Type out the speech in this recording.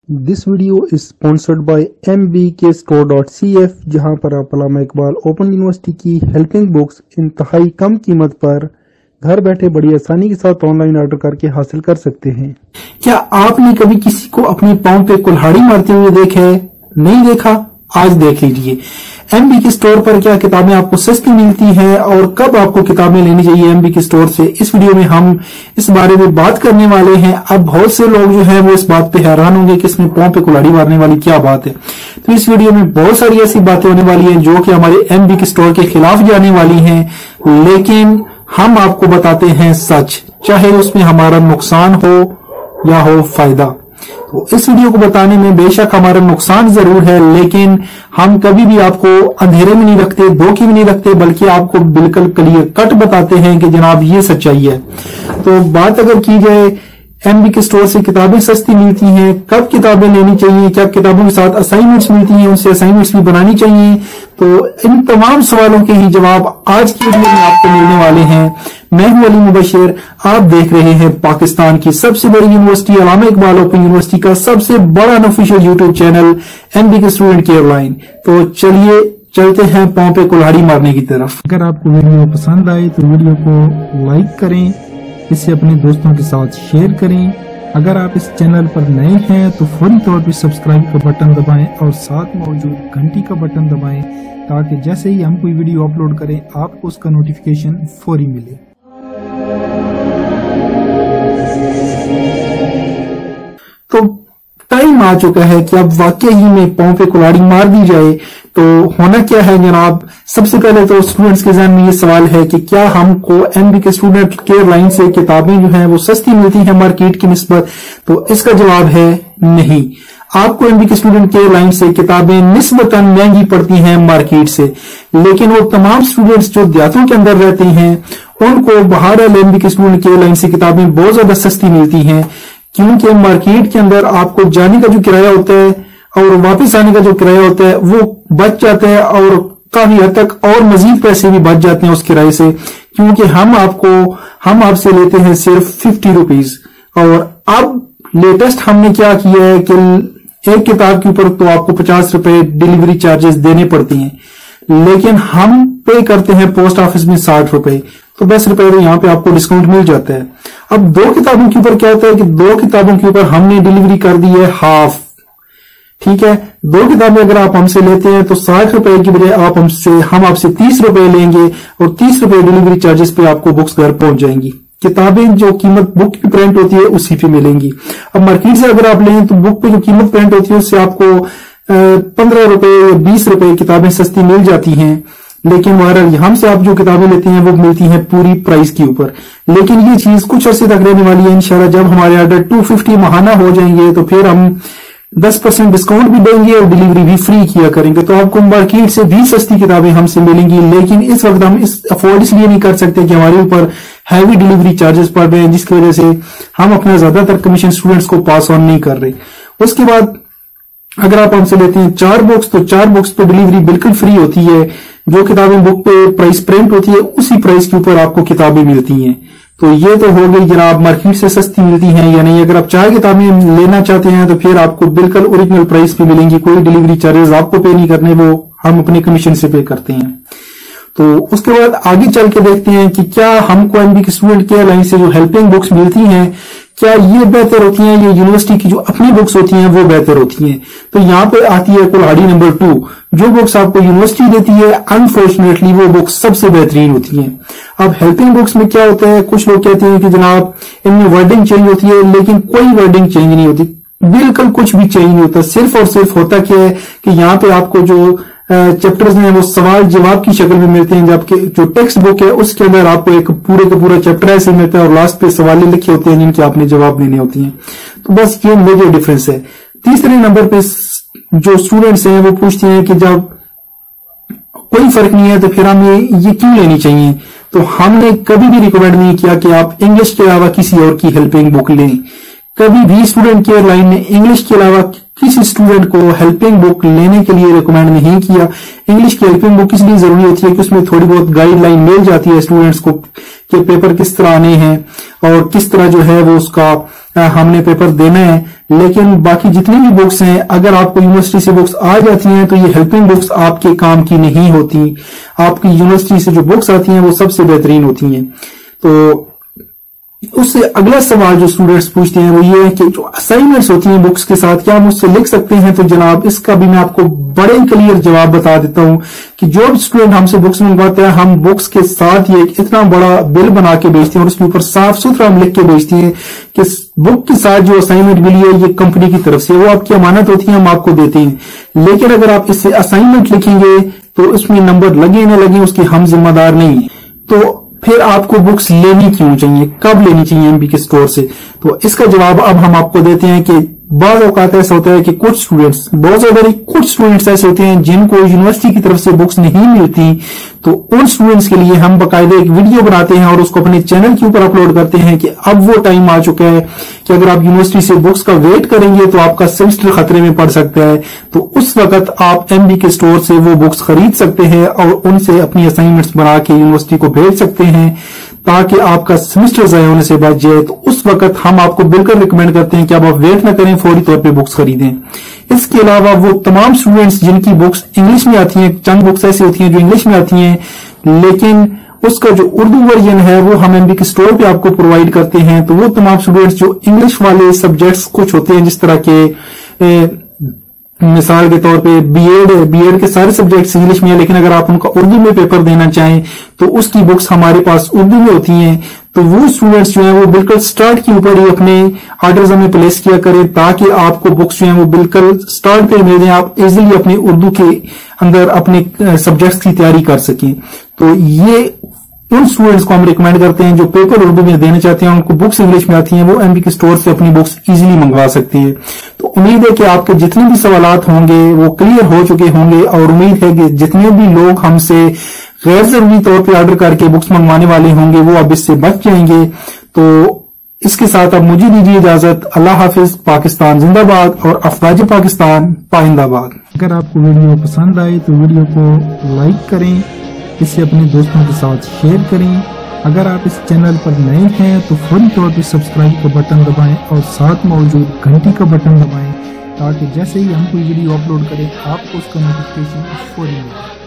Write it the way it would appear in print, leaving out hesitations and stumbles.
This video is sponsored by mbkstore.cf जहां पर आप अल्लामा इकबाल ओपन यूनिवर्सिटी की हेल्पिंग बुक्स इंतहाई कम कीमत पर घर बैठे बड़ी आसानी के साथ ऑनलाइन ऑर्डर करके हासिल कर सकते हैं। क्या आपने कभी किसी को अपनी पांव पे कुल्हाड़ी मारते हुए देखा है? नहीं देखा? आज देख लीजिए MBK स्टोर पर क्या किताबें आपको सस्ती मिलती हैं और कब आपको किताबें लेनी चाहिए MBK स्टोर से। इस वीडियो में हम इस बारे में बात करने वाले हैं। अब बहुत से लोग जो हैं वो इस बात पे हैरान होंगे कि इसमें पांव पे कुल्हाड़ी मारने वाली क्या बात है। तो इस वीडियो में बहुत सारी ऐसी बातें होने वाली हैं जो कि हमारे MBK स्टोर के खिलाफ जाने वाली हैं, लेकिन हम आपको बताते हैं सच, चाहे उसमें हमारा नुकसान हो या हो फायदा। तो इस वीडियो को बताने में बेशक हमारा नुकसान जरूर है, लेकिन हम कभी भी आपको अंधेरे में नहीं रखते, धोखे में नहीं रखते, बल्कि आपको बिल्कुल क्लियर कट बताते हैं कि जनाब ये सच्चाई है। तो बात अगर की जाए MBK स्टोर से किताबें सस्ती मिलती हैं, कब किताबें लेनी चाहिए, क्या किताबों के साथ असाइनमेंट्स मिलती हैं, उनसे असाइनमेंट्स भी बनानी चाहिए, तो इन तमाम सवालों के ही जवाब आज की वीडियो में आपको मिलने वाले हैं। मैं हूं अली मुबशिर, आप देख रहे हैं पाकिस्तान की सबसे बड़ी यूनिवर्सिटी अल्लामा इकबाल ओपन यूनिवर्सिटी का सबसे बड़ा unofficial YouTube channel MBK student care line. तो चलिए चलते हैं पांव पे कुल्हाड़ी मारने की तरफ। अगर आपको वीडियो पसंद आए तो वीडियो को लाइक करें, इसे अपने दोस्तों के साथ शेयर करें। अगर आप इस चैनल पर नए हैं तो फौरी तौर पर सब्सक्राइब का बटन दबाएं और साथ मौजूद घंटी का बटन दबाएं ताकि जैसे ही हम कोई वीडियो अपलोड करें आपको उसका नोटिफिकेशन फौरी मिले। तो टाइम आ चुका है कि अब वाकई ही में पांव पे कुल्हाड़ी मार दी जाए। तो होना क्या है जनाब, सबसे पहले तो स्टूडेंट्स के ज़हन में ये सवाल है कि क्या हमको MBK स्टूडेंट केयर लाइन से किताबें जो हैं वो सस्ती मिलती हैं मार्केट की निस्बत। तो इसका जवाब है नहीं। आपको MBK स्टूडेंट केयर लाइन से किताबें निस्बतन महंगी पड़ती हैं मार्केट से, लेकिन वो तमाम स्टूडेंट्स जो देहातों के अंदर रहते हैं उनको बहरहाल MBK स्टूडेंट केयर लाइन से किताबें बहुत ज्यादा सस्ती मिलती हैं, क्योंकि मार्केट के अंदर आपको जाने का जो किराया होता है और वापस आने का जो किराया होता है वो बच जाता है और काफी हद तक और मजीद पैसे भी बच जाते हैं उस किराए से, क्योंकि हम आपसे लेते हैं सिर्फ 50 रुपीज। और अब लेटेस्ट हमने क्या किया है कि एक किताब के ऊपर तो आपको 50 रुपए डिलीवरी चार्जेस देने पड़ते हैं, लेकिन हम पे करते हैं पोस्ट ऑफिस में 60 रुपए, तो 10 रुपए तो यहाँ पे आपको डिस्काउंट मिल जाता है। अब दो किताबों के ऊपर क्या होता है कि दो किताबों के ऊपर हमने डिलीवरी कर दी है हाफ। ठीक है, दो किताबें अगर आप हमसे लेते हैं तो 60 रुपए की बजाय हम आपसे 30 रुपए लेंगे और 30 रुपए डिलीवरी चार्जेस पे आपको बुक्स घर पहुंच जाएंगी। किताबें जो कीमत बुक की प्रिंट होती है उसी पे मिलेंगी। अब मार्केट से अगर आप लें तो बुक पे जो कीमत प्रिंट होती है उससे आपको 15 रुपए या 20 रुपए किताबें सस्ती मिल जाती हैं, लेकिन बहरहाल हमसे आप जो किताबें लेते हैं वो मिलती हैं पूरी प्राइस के ऊपर। लेकिन ये चीज कुछ अरसे तक रहने वाली है इंशाल्लाह। जब हमारे ऑर्डर 250 माहाना हो जाएंगे तो फिर हम 10% डिस्काउंट भी देंगे और डिलीवरी भी फ्री किया करेंगे, तो आपको मार्केट से भी सस्ती किताबें हमसे मिलेंगी। लेकिन इस वक्त हम इस अफोर्ड इसलिए नहीं कर सकते कि हमारे ऊपर हैवी डिलीवरी चार्जेस पड़ रहे हैं, जिसकी वजह से हम अपना ज्यादातर कमीशन स्टूडेंट्स को पास ऑन नहीं कर रहे। उसके बाद अगर आप हमसे लेते हैं 4 बुक्स तो 4 बुक्स पे डिलीवरी बिल्कुल फ्री होती है। जो किताबें बुक पे प्राइस प्रिंट होती है उसी प्राइस के ऊपर आपको किताबें मिलती हैं। तो ये तो हो गई जनाब मार्केट से सस्ती मिलती हैं या नहीं। अगर आप 4 किताबें लेना चाहते हैं तो फिर आपको बिल्कुल ओरिजिनल प्राइस पे मिलेंगी, कोई डिलीवरी चार्जेस आपको पे नहीं करने, वो हम अपने कमीशन से पे करते हैं। तो उसके बाद आगे चल के देखते हैं कि क्या हमको MBK स्टूडेंट केयर लाइन से जो हेल्पिंग बुक्स मिलती हैं क्या ये बेहतर होती हैं, ये यूनिवर्सिटी की जो अपनी बुक्स होती हैं वो बेहतर होती हैं। तो यहाँ पे आती है कुल्हाड़ी नंबर 2। जो बुक्स आपको यूनिवर्सिटी देती है अनफॉर्चुनेटली वो बुक्स सबसे बेहतरीन होती हैं। अब हेल्पिंग बुक्स में क्या होता है, कुछ लोग कहते हैं कि जनाब इनमें वर्डिंग चेंज होती है, लेकिन कोई वर्डिंग चेंज नहीं होती, बिल्कुल कुछ भी चेंज नहीं होता। सिर्फ और सिर्फ होता क्या है कि यहाँ पे आपको जो चैप्टर्स हैं वो सवाल जवाब की शक्ल में मिलते हैं, जबकि जो टेक्स्ट बुक है उसके अंदर आपको एक पूरे का पूरा चैप्टर ऐसे मिलता है और लास्ट पे सवाल लिखे होते हैं जिनके आपने जवाब देने होती हैं। तो बस ये मेजर डिफरेंस है। तीसरे नंबर पे जो स्टूडेंट्स हैं वो पूछते हैं कि जब कोई फर्क नहीं है तो फिर हमें ये क्यों लेनी चाहिए। तो हमने कभी भी रिकमेंड नहीं किया कि आप इंग्लिश के अलावा किसी और की हेल्पिंग बुक लें। कभी भी स्टूडेंट केयर लाइन ने इंग्लिश के अलावा किसी स्टूडेंट को हेल्पिंग बुक लेने के लिए रिकमेंड नहीं किया। इंग्लिश की हेल्पिंग बुक इसलिए जरूरी होती है कि उसमें थोड़ी बहुत गाइडलाइन मिल जाती है स्टूडेंट्स को कि पेपर किस तरह आने हैं और किस तरह जो है वो उसका हमने पेपर देना है। लेकिन बाकी जितनी भी बुक्स हैं, अगर आपको यूनिवर्सिटी से बुक्स आ जाती हैं तो ये हेल्पिंग बुक्स आपके काम की नहीं होती। आपकी यूनिवर्सिटी से जो बुक्स आती हैं वो सबसे बेहतरीन होती हैं। तो उससे अगला सवाल जो स्टूडेंट्स पूछते हैं वो ये है कि जो असाइनमेंट्स होती हैं बुक्स के साथ क्या हम उससे लिख सकते हैं। तो जनाब इसका भी मैं आपको बड़े क्लियर जवाब बता देता हूं कि जो भी स्टूडेंट हमसे बुक्स मंगवाते हैं, हम बुक्स के साथ ये इतना बड़ा बिल बना के बेचते हैं और उसके ऊपर साफ सुथरा हम लिख के बेचते हैं कि बुक के साथ जो असाइनमेंट मिली है ये कंपनी की तरफ से, वो आपकी अमानत होती है, हम आपको देते हैं। लेकिन अगर आप इससे असाइनमेंट लिखेंगे तो उसमें नंबर लगे न लगे उसकी हम जिम्मेदार नहीं। तो फिर आपको बुक्स लेनी क्यों चाहिए, कब लेनी चाहिए एमबी के स्टोर से? तो इसका जवाब अब हम आपको देते हैं कि बाज़ औक़ात ऐसा होता है कि कुछ स्टूडेंट्स ऐसे होते हैं जिनको यूनिवर्सिटी की तरफ से बुक्स नहीं मिलती। तो उन स्टूडेंट्स के लिए हम बाकायदा एक वीडियो बनाते हैं और उसको अपने चैनल के ऊपर अपलोड करते हैं कि अब वो टाइम आ चुका है कि अगर आप यूनिवर्सिटी से बुक्स का वेट करेंगे तो आपका सेमेस्टर खतरे में पड़ सकता है। तो उस वक्त आप एमबी के स्टोर से वो बुक्स खरीद सकते हैं और उनसे अपनी असाइनमेंट्स बना के यूनिवर्सिटी को भेज सकते हैं ताकि आपका सेमेस्टर ज़ाया होने से बच जाए। तो उस वक्त हम आपको बिल्कुल रिकमेंड करते हैं कि अब आप वेट न करें, फौरी तौर पे बुक्स खरीदें। इसके अलावा वो तमाम स्टूडेंट्स जिनकी बुक्स इंग्लिश में आती हैं, चंद बुक्स ऐसी होती हैं जो इंग्लिश में आती हैं लेकिन उसका जो उर्दू वर्जन है वो हम एमबी के स्टोर पे आपको प्रोवाइड करते हैं। तो वो तमाम स्टूडेंट्स जो इंग्लिश वाले सब्जेक्ट्स कुछ होते हैं, जिस तरह के मिसाल के तौर पे बीएड के सारे सब्जेक्ट्स इंग्लिश में है, लेकिन अगर आप उनका उर्दू में पेपर देना चाहें तो उसकी बुक्स हमारे पास उर्दू में होती हैं। तो वो स्टूडेंट्स जो हैं वो बिल्कुल स्टार्ट के ऊपर ही अपने ऑर्डर्स में प्लेस किया करें ताकि आपको बुक्स जो हैं वो बिल्कुल स्टार्ट पे मिल जाए, आप इजीली अपने उर्दू के अंदर अपने सब्जेक्ट्स की तैयारी कर सकें। तो ये उन स्टूडेंट्स को हम रिकमेंड करते हैं जो पेपर उर्दू में देना चाहते हैं, उनको बुक्स इंग्लिश में आती हैं, वो एमबी के स्टोर से अपनी बुक्स इजीली मंगवा सकते हैं। तो उम्मीद है कि आपके जितने भी सवालात होंगे वो क्लियर हो चुके होंगे और उम्मीद है कि जितने भी लोग हमसे गैर जरूरी तौर पर ऑर्डर करके बुक्स मंगवाने वाले होंगे वो अब इससे बच जाएंगे। तो इसके साथ अब मुझे दीजिए इजाजत। अल्लाह हाफिज। पाकिस्तान जिंदाबाद और अफवाज पाकिस्तान पाइंदाबाद। अगर आपको वीडियो पसंद आए तो वीडियो को लाइक करें, इसे अपने दोस्तों के साथ शेयर करें। अगर आप इस चैनल पर नए हैं तो फौरी तौर पर सब्सक्राइब का बटन दबाएं और साथ मौजूद घंटी का बटन दबाएं ताकि जैसे ही हम कोई वीडियो अपलोड करें आपको उसका नोटिफिकेशन फौरी मिले।